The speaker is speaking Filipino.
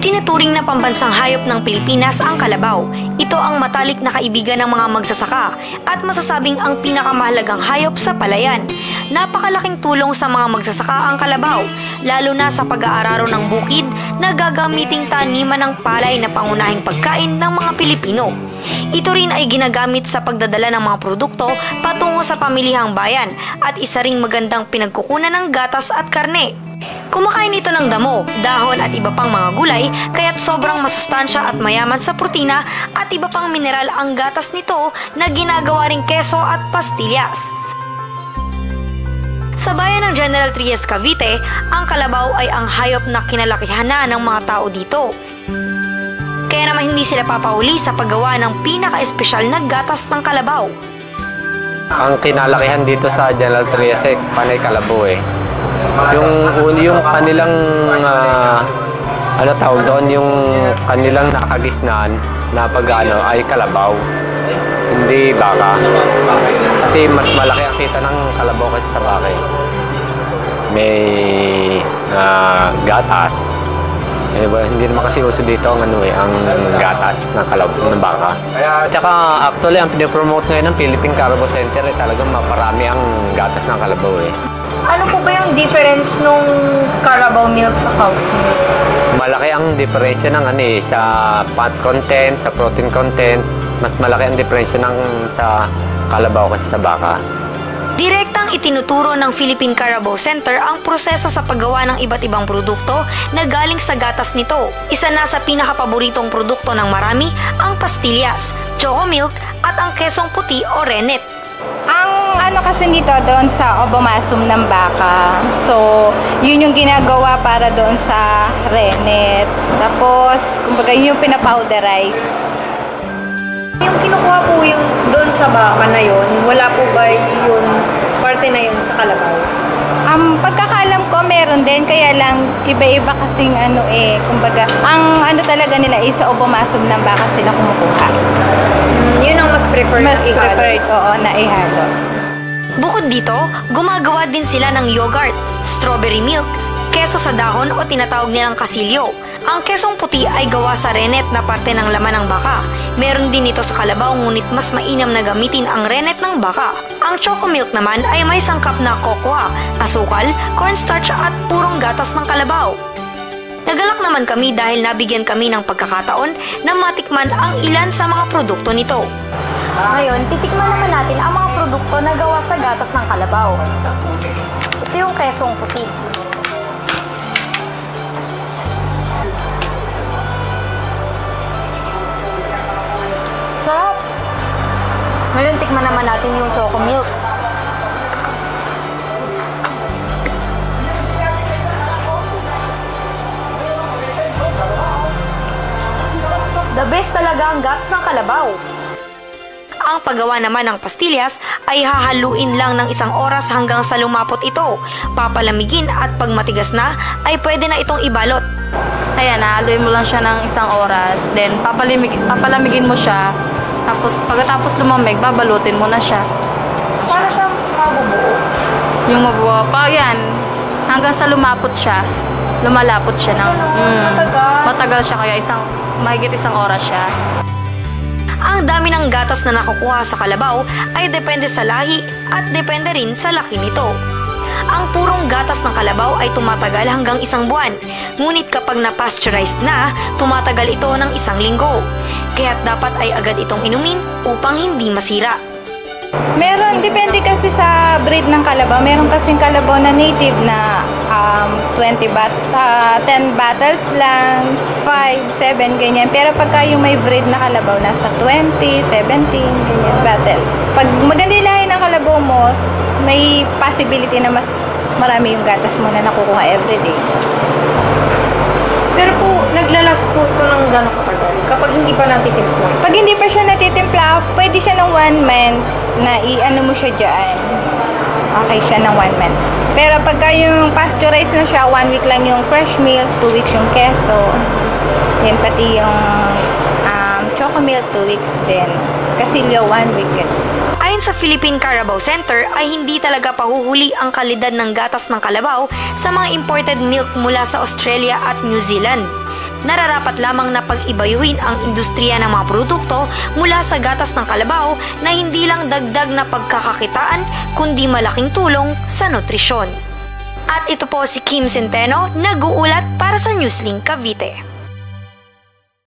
Itinuturing na pambansang hayop ng Pilipinas ang kalabaw. Ito ang matalik na kaibigan ng mga magsasaka at masasabing ang pinakamahalagang hayop sa palayan. Napakalaking tulong sa mga magsasaka ang kalabaw, lalo na sa pag-aararo ng bukid na gagamiting taniman ng palay na pangunahing pagkain ng mga Pilipino. Ito rin ay ginagamit sa pagdadala ng mga produkto patungo sa pamilihang bayan at isa ring magandang pinagkukunan ng gatas at karne. Kumakain ito ng damo, dahon at iba pang mga gulay, kaya't sobrang masustansya at mayaman sa protina at iba pang mineral ang gatas nito na ginagawa ring keso at pastillas. Sa bayan ng General Trias, Cavite, ang kalabaw ay ang hayop na kinalakihan na ng mga tao dito. Kaya naman hindi sila papahuli sa paggawa ng pinaka-espesyal na gatas ng kalabaw. Ang kinalakihan dito sa General Trias ay panay kalabaw eh. Yung kanilang tawag doon, yung kanilang nakagisnaan na pag-ano ay kalabaw, hindi baka. Kasi mas malaki ang kita ng kalabaw kasi sa baka. May gatas. Hindi naman kasi uso dito ang gatas ng kalabaw ng baka. Tsaka actually ang pinipromote ngayon ng Philippine Carabao Center ay talagang maparami ang gatas ng kalabaw eh. Ano po ba yung difference nung Carabao milk sa cow's milk? Malaki ang diferensya ng sa fat content, sa protein content. Mas malaki ang diferensya sa kalabaw kasi sa baka. Direktang itinuturo ng Philippine Carabao Center ang proseso sa paggawa ng iba't ibang produkto na galing sa gatas nito. Isa na sa pinakapaboritong produkto ng marami ang pastillas, choco milk at ang kesong puti o rennet. Ang kasi nito doon sa obomasum ng baka. So, yun yung ginagawa para doon sa rennet. Tapos, kumbaga yun yung pinapowderize. Yung kinukuha po yung doon sa baka na yun, wala po ba yung parte na yun sa kalabaw? Pagkakalam ko meron din, kaya lang iba-iba kasing kumbaga, ang talaga nila is sa obomasum ng baka sila kumukuha. Yun ang mas preferred na ihalo. Bukod dito, gumagawa din sila ng yogurt, strawberry milk, keso sa dahon o tinatawag nilang kasilyo. Ang kesong puti ay gawa sa rennet na parte ng laman ng baka. Meron din ito sa kalabaw ngunit mas mainam na gamitin ang rennet ng baka. Ang choco milk naman ay may sangkap na cocoa, asukal, cornstarch at purong gatas ng kalabaw. Nagalak naman kami dahil nabigyan kami ng pagkakataon na matikman ang ilan sa mga produkto nito. Ngayon, titikman naman natin ang mga produkto na gawa sa gatas ng kalabaw. Ito yung kesong puti. Sarap! Ngayon, tikman naman natin yung choco milk. The best talaga ang gatas ng kalabaw. Ang paggawa naman ng pastillas ay hahaluin lang ng 1 oras hanggang sa lumapot ito. Papalamigin at pag matigas na ay pwede na itong ibalot. Ayan, hahaluin mo lang siya ng 1 oras. Then papalamigin mo siya. Tapos pagkatapos lumamig, babalutin mo na siya. Para siya mabubuo. Yung mabuo. Yan, hanggang sa lumapot siya, lumalapot siya ng matagal siya, kaya mahigit 1 oras siya. Ang dami ng gatas na nakukuha sa kalabaw ay depende sa lahi at depende rin sa laki nito. Ang purong gatas ng kalabaw ay tumatagal hanggang 1 buwan, ngunit kapag na-pasteurized na, tumatagal ito ng 1 linggo. Kaya't dapat ay agad itong inumin upang hindi masira. Meron, depende kasi sa breed ng kalabaw. Meron kasing kalabaw na native na 10 bottles lang, 5, 7, ganyan. Pero pagka yung may breed na kalabaw, nasa 20, 17, ganyan, bottles. Pag maganda yung lahi ng kalabaw mo, may possibility na mas marami yung gatas mo na nakukuha everyday. Pero po, naglalas po ito ng gano'ng katagal kapag hindi pa natitimpla? Pag hindi pa siya natitimpla, pwede siya ng 1 month na i-ano mo siya dyan. Okay siya ng 1 month. Pero pagka yung pasteurized na siya, 1 week lang yung fresh milk, 2 weeks yung keso. Yan pati yung choco milk, 2 weeks din. Kasilyo, 1 week din. Ayon sa Philippine Carabao Center ay hindi talaga pahuhuli ang kalidad ng gatas ng kalabaw sa mga imported milk mula sa Australia at New Zealand. nararapat lamang na pag-ibayuhin ang industriya ng mga produkto mula sa gatas ng kalabaw na hindi lang dagdag na pagkakakitaan kundi malaking tulong sa nutrisyon. At ito po si Kim Centeno, nag-uulat para sa Newslink Cavite.